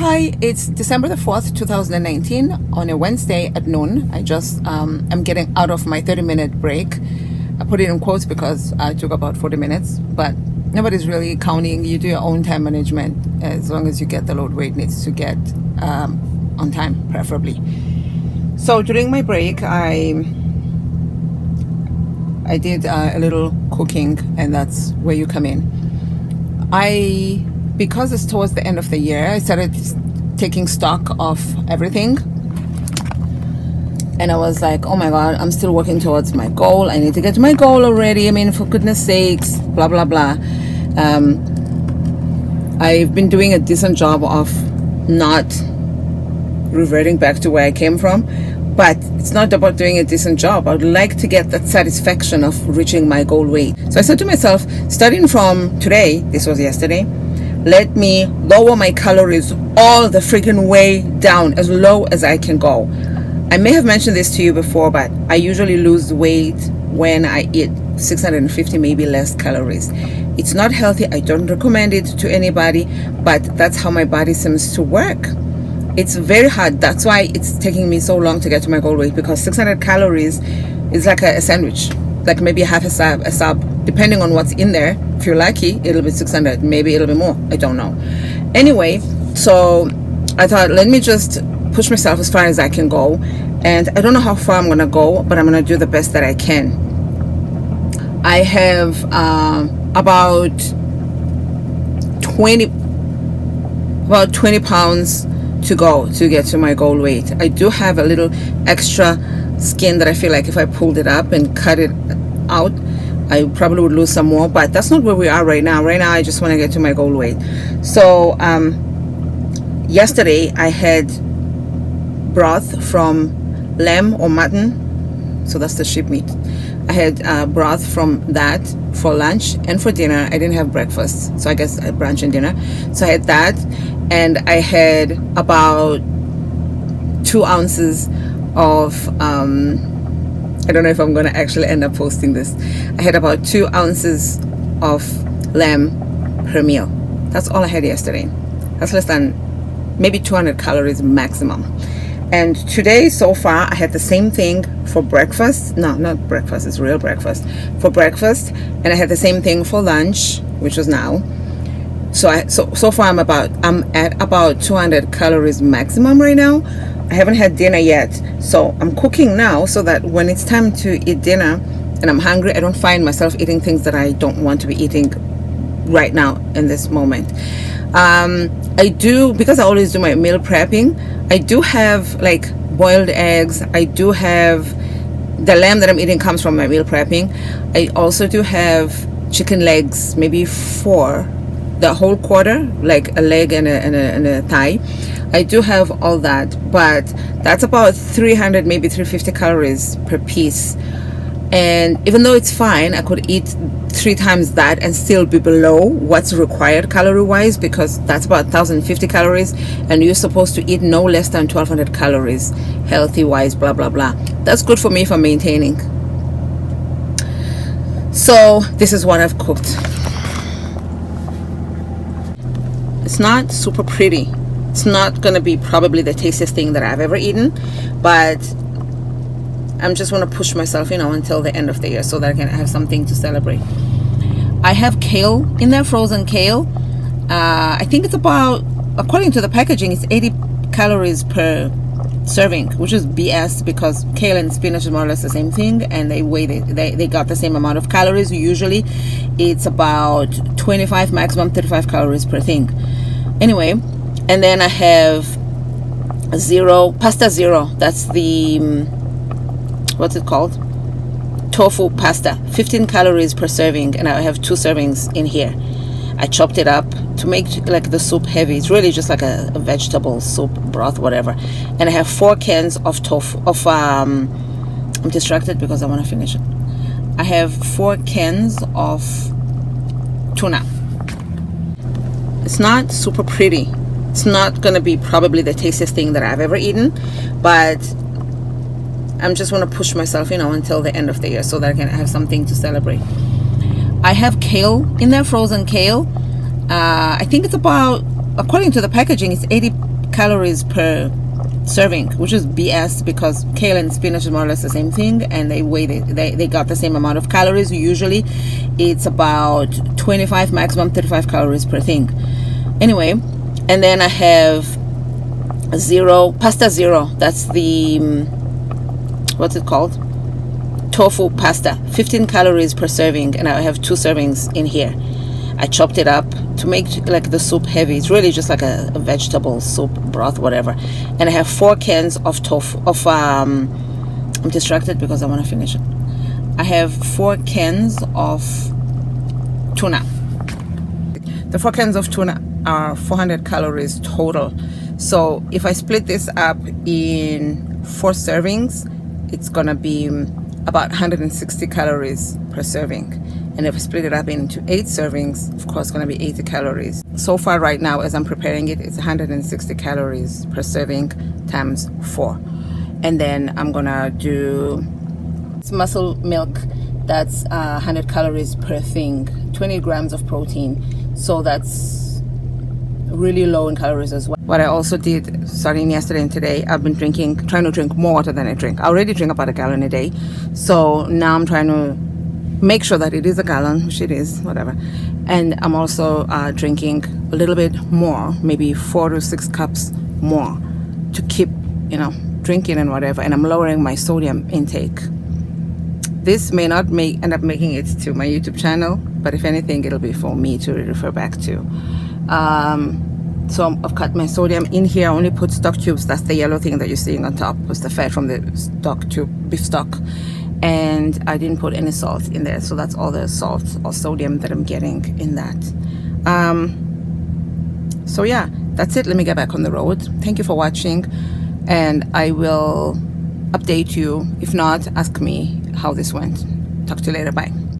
Hi, it's December the 4th, 2019 on a Wednesday at noon. I just am getting out of my 30-minute break. I put it in quotes because I took about 40 minutes, but nobody's really counting. You do your own time management as long as you get the load where it needs to get on time, preferably. So during my break, I did a little cooking, and that's where you come in. Because it's towards the end of the year, I started taking stock of everything. And I was like, oh my God, I'm still working towards my goal. I need to get to my goal already. I mean, for goodness sakes, blah, blah, blah. I've been doing a decent job of not reverting back to where I came from. But it's not about doing a decent job. I would like to get that satisfaction of reaching my goal weight. So I said to myself, starting from today, this was yesterday, let me lower my calories all the freaking way down, as low as I can go. I may have mentioned this to you before, but I usually lose weight when I eat 650, maybe less calories. It's not healthy. I don't recommend it to anybody, but that's how my body seems to work. It's very hard. That's why it's taking me so long to get to my goal weight, because 600 calories is like a sandwich, like maybe half a sub, depending on what's in there. If you're lucky, it'll be 600, maybe it'll be more. I don't know. Anyway, so I thought, let me just push myself as far as I can go. And I don't know how far I'm gonna go, but I'm gonna do the best that I can. I have about 20 pounds to go to get to my goal weight. I do have a little extra skin that I feel like if I pulled it up and cut it out, I probably would lose some more, but that's not where we are right now. Right now, I just want to get to my goal weight. So yesterday I had broth from lamb or mutton, so that's the sheep meat. I had broth from that for lunch and for dinner. I didn't have breakfast, so I guess I had brunch and dinner. So I had that, and I had about 2 ounces of I don't know if I'm going to actually end up posting this. I had about 2 ounces of lamb per meal. That's all I had yesterday. That's less than maybe 200 calories maximum. And today, so far, I had the same thing for breakfast. No, not breakfast, it's real breakfast. For breakfast, and I had the same thing for lunch, which was now. So far I'm at about 200 calories maximum right now. I haven't had dinner yet, so I'm cooking now so that when it's time to eat dinner and I'm hungry, I don't find myself eating things that I don't want to be eating right now in this moment. I do, because I always do my meal prepping, I do have like boiled eggs. I do have the lamb that I'm eating comes from my meal prepping. I also do have chicken legs, maybe 4, the whole quarter, like a leg and a thigh. I do have all that, but that's about 300, maybe 350 calories per piece. And even though it's fine, I could eat 3 times that and still be below what's required calorie wise, because that's about 1,050 calories, and you're supposed to eat no less than 1,200 calories healthy wise, blah blah blah. That's good for me for maintaining. So this is what I've cooked. It's not super pretty. It's not gonna be probably the tastiest thing that I've ever eaten, but I'm just want to push myself, until the end of the year so that I can have something to celebrate. I have kale in there, frozen kale. I think it's about, according to the packaging, it's 80 calories per serving, which is BS, because kale and spinach is more or less the same thing, and they got the same amount of calories. Usually it's about 25, maximum 35 calories per thing. Anyway, and then I have pasta zero. That's the what's it called? Tofu pasta, 15 calories per serving, and I have 2 servings in here. I chopped it up to make like the soup heavy. It's really just like a vegetable soup broth, whatever. And I have 4 cans of tofu. I'm distracted because I want to finish it. I have 4 cans of tuna. It's not super pretty. It's not gonna be probably the tastiest thing that I've ever eaten, but I'm just want to push myself, until the end of the year so that I can have something to celebrate. I have kale in there, frozen kale. I think it's about, according to the packaging, it's 80 calories per serving, which is BS because kale and spinach is more or less the same thing, and they got the same amount of calories. Usually it's about 25, maximum 35 calories per thing. Anyway, and then I have pasta zero. That's the what's it called, tofu pasta, 15 calories per serving, and I have 2 servings in here. I chopped it up to make like the soup heavy. It's really just like a vegetable soup broth, whatever. And I have 4 cans of tofu I'm distracted because I want to finish it. I have 4 cans of tuna. The 4 cans of tuna are 400 calories total. So if I split this up in 4 servings, it's gonna be about 160 calories per serving. And if I split it up into 8 servings, of course, it's going to be 80 calories. So far right now, as I'm preparing it, it's 160 calories per serving times 4. And then I'm going to do muscle milk. That's 100 calories per thing, 20 grams of protein. So that's really low in calories as well. What I also did starting yesterday and today, I've been trying to drink more water than I drink. I already drink about 1 gallon a day. So now I'm trying to make sure that it is 1 gallon, which it is, whatever. And I'm also drinking a little bit more, maybe 4 to 6 cups more, to keep, drinking and whatever. And I'm lowering my sodium intake. This may not end up making it to my YouTube channel, but if anything, it'll be for me to refer back to. So I've cut my sodium in here. I only put stock cubes. That's the yellow thing that you're seeing on top, was the fat from the stock tube, beef stock. And I didn't put any salt in there, so that's all the salt or sodium that I'm getting in that. So yeah, that's it. Let me get back on the road. Thank you for watching, and I will update you. If not, ask me how this went. Talk to you later. Bye.